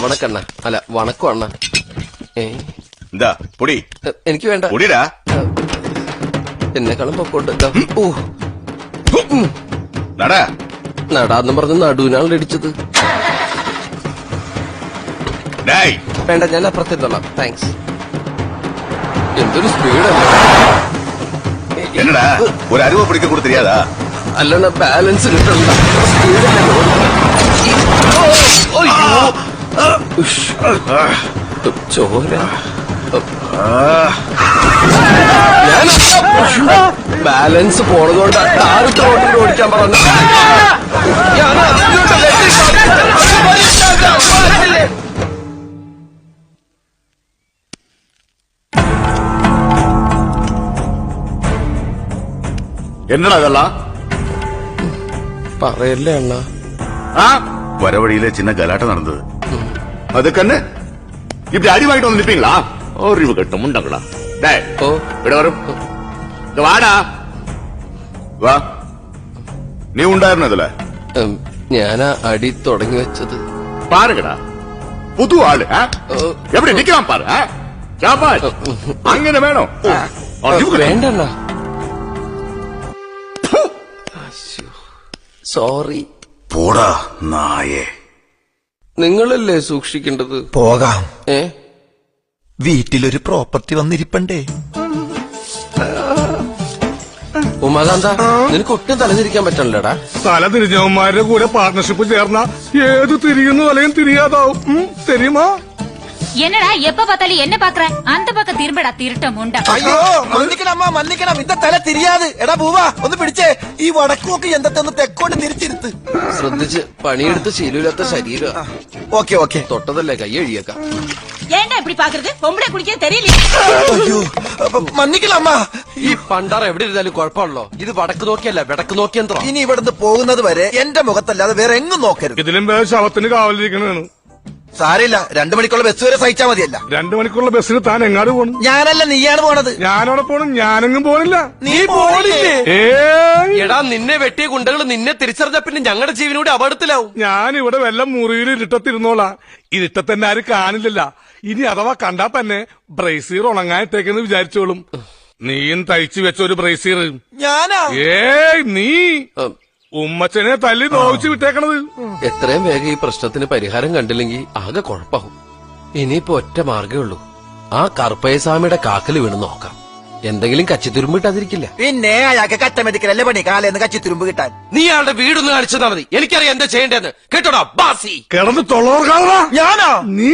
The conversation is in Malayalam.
വണക്കണ്ണ അല്ല വണക്കം അണ്ണ. എന്താ പൊടി? എനിക്ക് വേണ്ട. പൊടിടാ. എന്നെക്കാളും പൊക്കോട്ട്. നടാ നടാന്നും പറഞ്ഞ് നടുവിനാണ് ഇടിച്ചത്. വേണ്ട, ഞാൻ അപ്പുറത്തിരുന്നോളാം. താങ്ക്സ്. എന്തൊരു സ്പീഡല്ലേ. എന്നടാ ഒരു അരുവ പിടിക്ക കൂടെ தெரியாதா? അല്ലണ ബാലൻസ് കിട്ടണ്ട. ചോര. ബാലൻസ് പോണതുകൊണ്ട് താഴത്തെ റോട്ടിൽ ഓടിക്കാൻ പറഞ്ഞു. എന്നടാ இதெல்லாம்? പറയല്ലേ അണ്ണ. വരവഴിയിലെ ചിന്ന ഗലാട്ട നടന്നത്. അതുക്കന്നെ இப்படி அடி வாங்கிட்டு வந்து நிப்பீங்களா? அறிவு கட்ட முண்டங்களா. டேய் ഇവിടെ വരും. വാടാ വാ. നീ ഉണ്ടായിരുന്നതല്ലേ? ഞാനാ അടി തുടങ്ങി വെച്ചത്. പാരുകടാ പുതു ആള്. എവിടെ നിൽക്കാൻ പാரு. അങ്ങനെ വേണോ? വേണ്ടണ്ണ. സോറി. പോടാ നായേ. നിങ്ങളല്ലേ സൂക്ഷിക്കേണ്ടത്. പോകാം. വീട്ടിലൊരു പ്രോപ്പർട്ടി വന്നിരിപ്പണ്ടേ. ഉമാകാന്ത, നിനക്ക് ഒട്ടും തലതിരിക്കാൻ പറ്റണല്ലേടാ. തല തിരിഞ്ഞവന്മാരുടെ കൂടെ പാർട്ണർഷിപ്പ് ചേർന്ന ഏത് തിരിയുന്നു അല്ലെങ്കിൽ തിരിയാതാവും. தெரியுமா? என்னடா எப்ப பார்த்தாலும் என்ன பாக்குற? அந்த பக்கம் திரும்படா திருட்ட முண்டா. അയ്യോ മന്നിക്കണം മന്നിക്കണം. ഇന്ന തല തിരിയാതെ. എടാ പൂവാ ഒന്ന് പിടിച്ചേ. ഈ വടക്കുമൊക്കെ എന്തൊന്ന് തെക്കോട്ട് തിരിച്ചിരുത്ത്. ശ്രദ്ധിച്ച്. പണിയെടുത്ത് ശീലമില്ലാത്ത ശരീരം. Okay okay. തൊട്ടതല്ലേ കൈ എഴിയേക്കാം. ஏன்டா இப்படி பாக்குறது? பொம்பளை குடிக்க தெரியல. അയ്യോ മന്നിക്കണം. ഈ പണ്ടാറ എവിടെ ഇരുന്നാലും കുഴപ്പമുള്ളോ? ഇത് വടക്ക് നോക്കിയല്ല വിടക്ക് നോക്കിയന്ത്രം. ഇനി ഇവിടുന്ന് പോകുന്നത് വരെ എന്റെ മുഖത്തല്ലാതെ വേറെ എങ്ങും നോക്കരുത്. ഇതിലും വേറെ ശവത്തിന് കാവലിരിക്കണതാണ്. സാരില്ല, 2 മണിക്കുള്ള ബസ് വരെ സഹിച്ചാ മതിയല്ല. 2 മണിക്കുള്ള ബസ്സിന് താൻ എങ്ങാട് പോണം? ഞാനല്ല, നീയാണ് പോണത്. ഞാനവിടെ പോണം. ഞാനെങ്ങും പോണില്ല. നീ പോണില്ലേ? എടാ നിന്നെ വെട്ടിയ ഗുണ്ടകൾ നിന്നെ തിരിച്ചറിഞ്ഞ പിന്നെ ഞങ്ങളുടെ ജീവനോട് അപകടത്തിലാവും. ഞാനിവിടെ വല്ല മുറിയിൽ ഇരുട്ടത്തിരുന്നോളാം. ഇരുട്ടത്തന്നെ ആരും കാണില്ലല്ല. ഇനി അഥവാ കണ്ടാ തന്നെ ബ്രേസീർ ഉണങ്ങായിട്ടേക്കെന്ന് വിചാരിച്ചോളും. നീയും തയ്ച്ചു വെച്ച ഒരു ബ്രേസീർ. ഞാനാ? നീ ഉമ്മച്ചനെ തല്ലി നോവിച്ചു വിട്ടേക്കണത്. എത്രയും വേഗം ഈ പ്രശ്നത്തിന് പരിഹാരം കണ്ടില്ലെങ്കിൽ ആകെ കുഴപ്പമാവും. ഇനിയിപ്പോ ഒറ്റ മാർഗേ ഉള്ളൂ. ആ കറുപ്പയസ്വാമിയുടെ കാക്കല് വീണ് നോക്കാം. എന്തെങ്കിലും കച്ചിത്തുരുമ്പ് കിട്ടാതിരിക്കില്ല. പിന്നെ അയാൾക്ക് കറ്റമെതിക്കലല്ലേ പണി കാലേന്ന് കച്ചിത്തുരുമ്പ് കിട്ടാൻ. നീ ആളുടെ വീടൊന്ന് കാണിച്ചെന്നാ മതി. എനിക്കറിയാം എന്താ ചെയ്യേണ്ടതെന്ന്. കേട്ടോടാ ബാസി. കിടന്ന് തൊള്ളോർക്കാ. ഞാനാ? നീ